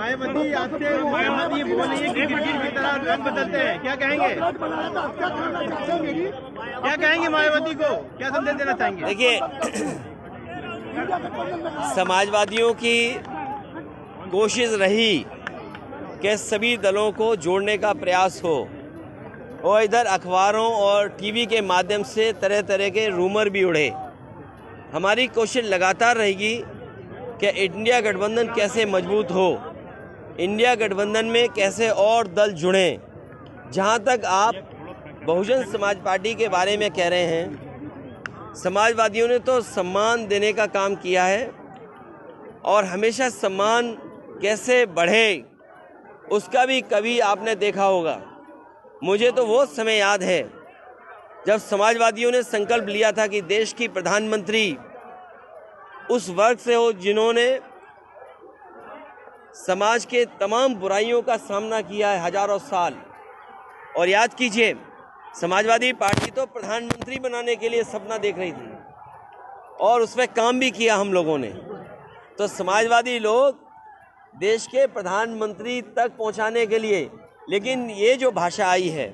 मायावती आपसे बोल रही है कि गिरगिट की तरह रंग बदलते हैं, क्या कहेंगे? क्या कहेंगे मायावती को, क्या संदेश देना चाहेंगे? देखिए, समाजवादियों की कोशिश रही कि सभी दलों को जोड़ने का प्रयास हो और इधर अखबारों और टीवी के माध्यम से तरह तरह के रूमर भी उड़े। हमारी कोशिश लगातार रहेगी कि इंडिया गठबंधन कैसे मजबूत हो, इंडिया गठबंधन में कैसे और दल जुड़ें। जहां तक आप बहुजन समाज पार्टी के बारे में कह रहे हैं, समाजवादियों ने तो सम्मान देने का काम किया है और हमेशा सम्मान कैसे बढ़े उसका भी कभी आपने देखा होगा। मुझे तो वो समय याद है जब समाजवादियों ने संकल्प लिया था कि देश की प्रधानमंत्री उस वर्ग से हो जिन्होंने समाज के तमाम बुराइयों का सामना किया है हजारों साल। और याद कीजिए, समाजवादी पार्टी तो प्रधानमंत्री बनाने के लिए सपना देख रही थी और उस पर काम भी किया हम लोगों ने। तो समाजवादी लोग देश के प्रधानमंत्री तक पहुंचाने के लिए, लेकिन ये जो भाषा आई है,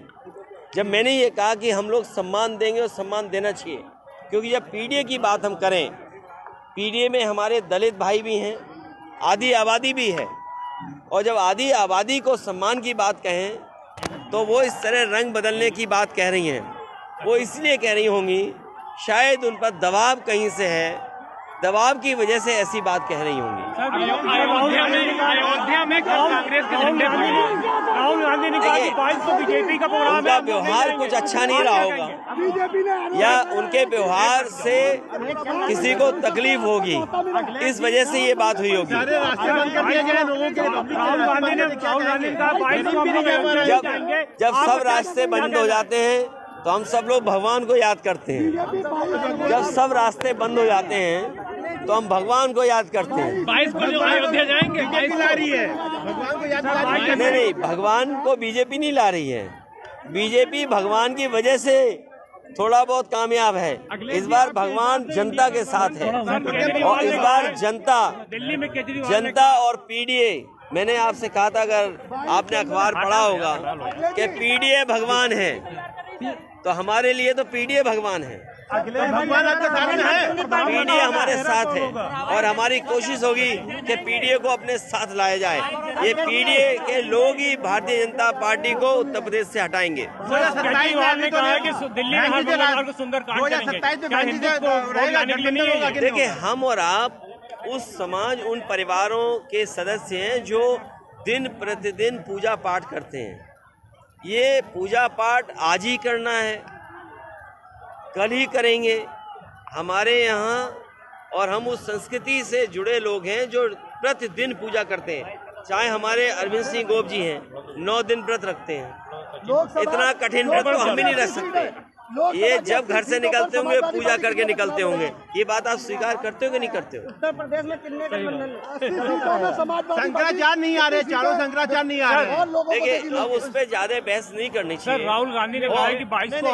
जब मैंने ये कहा कि हम लोग सम्मान देंगे और सम्मान देना चाहिए, क्योंकि जब पीडीए की बात हम करें, पीडीए में हमारे दलित भाई भी हैं, आधी आबादी भी है, और जब आधी आबादी को सम्मान की बात कहें तो वो इस तरह रंग बदलने की बात कह रही हैं। वो इसलिए कह रही होंगी, शायद उन पर दबाव कहीं से है, दबाव की वजह से ऐसी बात कह रही होंगी। अयोध्या में कांग्रेस के झंडे राहुल गांधी ने कहा कि 22 को बीजेपी का प्रोग्राम है। उनका व्यवहार कुछ अच्छा नहीं रहा होगा या उनके व्यवहार से किसी को तकलीफ होगी, इस वजह से ये बात हुई होगी। जब सब रास्ते बंद हो जाते हैं तो हम सब लोग भगवान को याद करते हैं। जब सब रास्ते बंद हो जाते हैं तो हम भगवान को याद करते हैं। 22 को जो अयोध्या जाएंगे, 22 ला रही है, भगवान को याद ला रही है। नहीं, भगवान को बीजेपी नहीं ला रही है। बीजेपी भगवान की वजह से थोड़ा बहुत कामयाब है। इस बार भगवान जनता के साथ है और इस बार जनता और पीडीए, मैंने आपसे कहा था, अगर आपने अखबार पढ़ा होगा कि पीडीए भगवान है, तो हमारे लिए तो पीडीए भगवान है। भगवान आपके साथ है, पीडीए हमारे साथ है और हमारी कोशिश होगी कि पीडीए को अपने साथ लाया जाए। ये पीडीए के लोग ही भारतीय जनता पार्टी को उत्तर प्रदेश से हटाएंगे। 2027 में कहा है कि दिल्ली में हर मंगलवार को सुंदरकांड करेंगे। देखिए, हम और आप उस समाज, उन परिवारों के सदस्य हैं जो दिन प्रतिदिन पूजा पाठ करते हैं। ये पूजा पाठ आज ही करना है, कल ही करेंगे। हमारे यहाँ और हम उस संस्कृति से जुड़े लोग हैं जो प्रतिदिन पूजा करते हैं। चाहे हमारे अरविंद सिंह गोप जी हैं, 9 दिन व्रत रखते हैं। इतना कठिन व्रत तो हम भी नहीं रख सकते। ये जब घर से निकलते होंगे पूजा करके निकलते होंगे। ये बात आप स्वीकार करते हो कि नहीं करते हो? उत्तर प्रदेश में कितने गठबंधन? शंकराचार्य नहीं आ रहे, चारों शंकराचार्य नहीं आ रहे। देखिए, अब उस पर ज्यादा बहस नहीं करनी चाहिए। राहुल गांधी ने कहा कि 22 को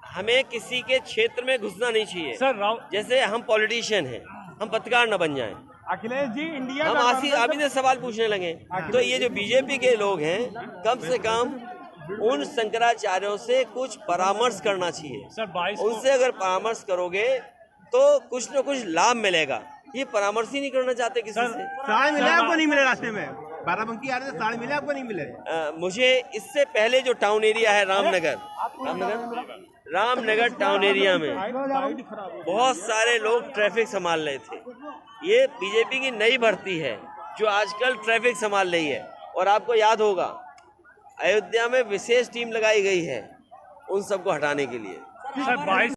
हमें किसी के क्षेत्र में घुसना नहीं चाहिए। सर, जैसे हम पॉलिटिशियन हैं, हम पत्रकार न बन जाएं। अखिलेश जी, इंडिया हम अभी से सवाल पूछने लगे। तो ये जो बीजेपी के लोग हैं, कम से कम उन शंकराचार्यों से कुछ परामर्श करना चाहिए। सर, उनसे अगर परामर्श करोगे तो कुछ न कुछ लाभ मिलेगा। ये परामर्श ही नहीं करना चाहते किसी से। साढ़े मिले आपको नहीं मिले रास्ते में? बाराबंकी आ रहे थे, साढ़े मिले आपको नहीं मिले? मुझे इससे पहले जो टाउन एरिया है रामनगर टाउन एरिया में बहुत सारे लोग ट्रैफिक संभाल रहे थे। ये बीजेपी की नई भर्ती है जो आजकल ट्रैफिक संभाल रही है। और आपको याद होगा, अयोध्या में विशेष टीम लगाई गई है उन सबको हटाने के लिए। सर, 22